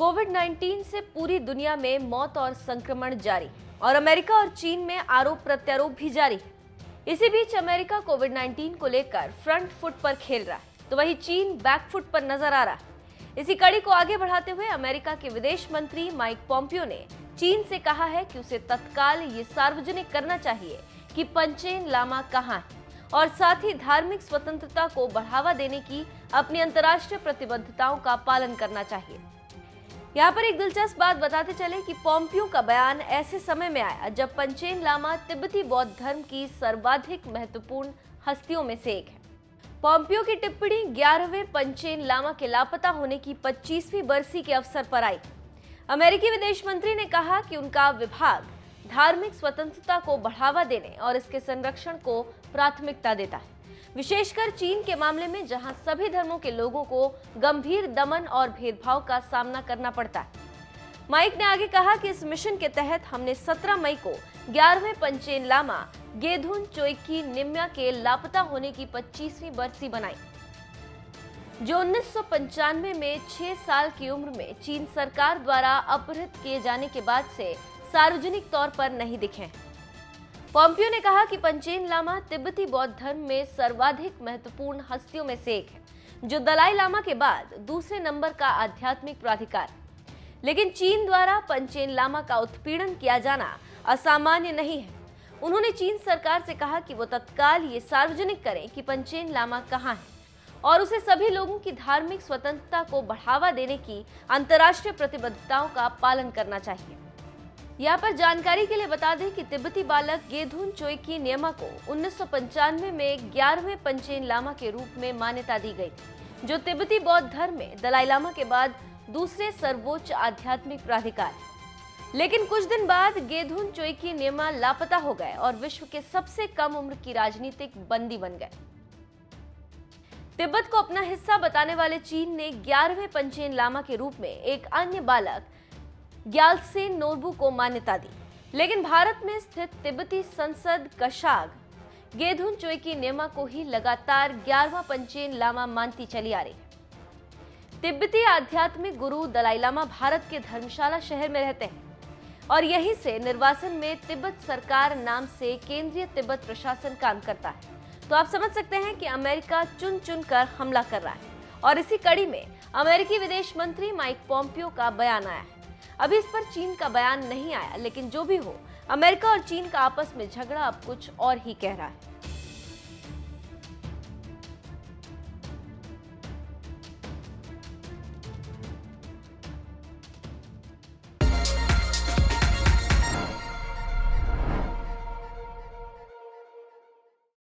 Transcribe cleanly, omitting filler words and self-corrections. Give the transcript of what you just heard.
कोविड-19 से पूरी दुनिया में मौत और संक्रमण जारी और अमेरिका और चीन में आरोप प्रत्यारोप भी जारी है। इसी बीच अमेरिका कोविड-19 को लेकर फ्रंट फुट पर खेल रहा है, तो वहीं चीन बैक फुट पर नजर आ रहा है। इसी कड़ी को आगे बढ़ाते हुए अमेरिका के विदेश मंत्री माइक पॉम्पियो ने चीन से कहा है कि उसे तत्काल ये सार्वजनिक करना चाहिए कि पंचेन लामा कहाँ है और साथ ही धार्मिक स्वतंत्रता को बढ़ावा देने की अपनी अंतर्राष्ट्रीय प्रतिबद्धताओं का पालन करना चाहिए। यहाँ पर एक दिलचस्प बात बताते चले कि पॉम्पियो का बयान ऐसे समय में आया जब पंचेन लामा तिब्बती बौद्ध धर्म की सर्वाधिक महत्वपूर्ण हस्तियों में से एक है। पॉम्पियो की टिप्पणी 11वें पंचेन लामा के लापता होने की 25वीं बरसी के अवसर पर आई। अमेरिकी विदेश मंत्री ने कहा कि उनका विभाग धार्मिक स्वतंत्रता को बढ़ावा देने और इसके संरक्षण को प्राथमिकता देता है, विशेषकर चीन के मामले में जहां सभी धर्मों के लोगों को गंभीर दमन और भेदभाव का सामना करना पड़ता है। माइक ने आगे कहा कि इस मिशन के तहत हमने 17 मई को 11वें पंचेन लामा गेधुन चोइकी निम्या के लापता होने की 25वीं बरसी बनाई, जो 1995 में 6 साल की उम्र में चीन सरकार द्वारा अपहृत किए जाने के बाद से सार्वजनिक तौर पर नहीं दिखे। पॉम्पियो ने कहा कि पंचेन लामा तिब्बती बौद्ध धर्म में सर्वाधिक महत्वपूर्ण हस्तियों में से एक है, जो दलाई लामा के बाद दूसरे नंबर का आध्यात्मिक प्राधिकार। लेकिन चीन द्वारा पंचेन लामा का उत्पीड़न किया जाना असामान्य नहीं है। उन्होंने चीन सरकार से कहा कि वो तत्काल ये सार्वजनिक करें कि पंचेन लामा कहाँ है और उसे सभी लोगों की धार्मिक स्वतंत्रता को बढ़ावा देने की अंतर्राष्ट्रीय प्रतिबद्धताओं का पालन करना चाहिए। यहाँ पर जानकारी के लिए बता दें कि तिब्बती बालक गेधुन चोइकी नियमा को 1995 में 11वें पंचेन लामा के रूप में मान्यता दी गई थी, जो तिब्बती बौद्ध धर्म में दलाई लामा के बाद दूसरे सर्वोच्च आध्यात्मिक प्राधिकार है। लेकिन कुछ दिन बाद गेधुन चोइकी नियमा लापता हो गए और विश्व के सबसे कम उम्र की राजनीतिक बंदी बन गए। तिब्बत को अपना हिस्सा बताने वाले चीन ने 11वें पंचेन लामा के रूप में एक अन्य बालक ग्याल्त्सेन नोरबू को मान्यता दी। लेकिन भारत में स्थित तिब्बती संसद कशाग गेधुन चोइकी नियमा को ही लगातार 11वां पंचेन लामा मानती चली आ रही है। तिब्बती आध्यात्मिक गुरु दलाई लामा भारत के धर्मशाला शहर में रहते हैं और यहीं से निर्वासन में तिब्बत सरकार नाम से केंद्रीय तिब्बत प्रशासन काम करता है। तो आप समझ सकते हैं कि अमेरिका चुन चुन कर हमला कर रहा है और इसी कड़ी में अमेरिकी विदेश मंत्री माइक पॉम्पियो का बयान आया है। अभी इस पर चीन का बयान नहीं आया, लेकिन जो भी हो, अमेरिका और चीन का आपस में झगड़ा अब कुछ और ही कह रहा है।